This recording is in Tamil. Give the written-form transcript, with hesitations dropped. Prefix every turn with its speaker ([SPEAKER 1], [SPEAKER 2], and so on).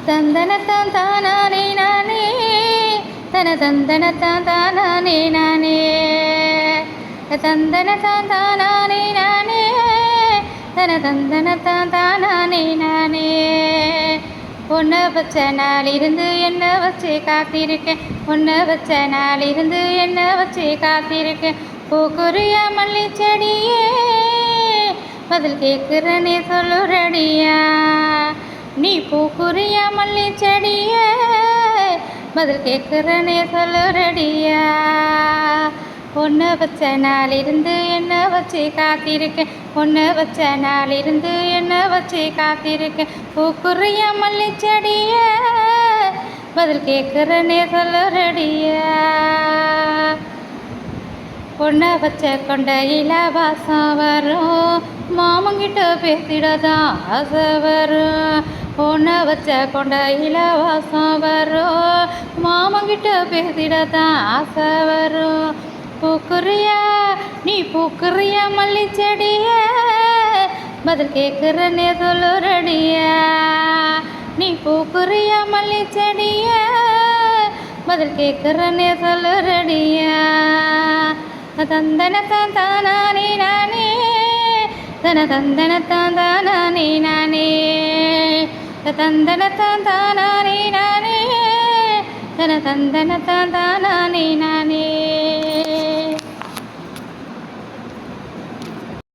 [SPEAKER 1] தந்தனத்தான் தானானே நானே தன தந்தனத்தான் தானானே நானே தந்தனத்தான் தானானே நானே தன தந்தனத்தான் தானானே நானே பொண்ணை வச்ச நாளிருந்து என்ன வச்சு காத்திருக்கேன் பொண்ணை வச்ச நாளிருந்து என்ன வச்சு காத்திருக்கேன் பூக்குரிய மல்லி செடியே பதில் கேட்குறனே சொல்லுறடியா நீ பூக்குரிய மல்லி செடியே பதில் கேட்குறனே சொல்லுறடியா பொண்ணை வச்ச நாளிருந்து என்ன வச்சு காத்திருக்கேன் பொண்ணை வச்ச நாளிருந்து என்ன வச்சு காத்திருக்கேன் பூக்குரிய மல்லி செடியே பதில் கேட்குறனே சொல்லுறடியா பொண்ணை வச்ச கொண்டையில வாசம் வரும் மாமங்கிட்ட பேசிடதான் ஆசை வரும் பொண்ணை வச்ச கொண்டையில வாசம் வரும் மாமங்கிட்ட பேசிடதான் ஆசை வரும் பூக்குறியா நீ பூக்குறியா மல்லி செடிய பதில் கேட்குறனே சொல்லுறடியா நீ பூக்குறியா மல்லி செடிய பதில் கேட்குறனே சொல்லுறடியா தந்தனத்தான் தானானே நானே தன தந்தனத்தான் தானானே நானே தந்தனத்தான் தானானே நானே தன தந்தனத்தான் தானானே நானே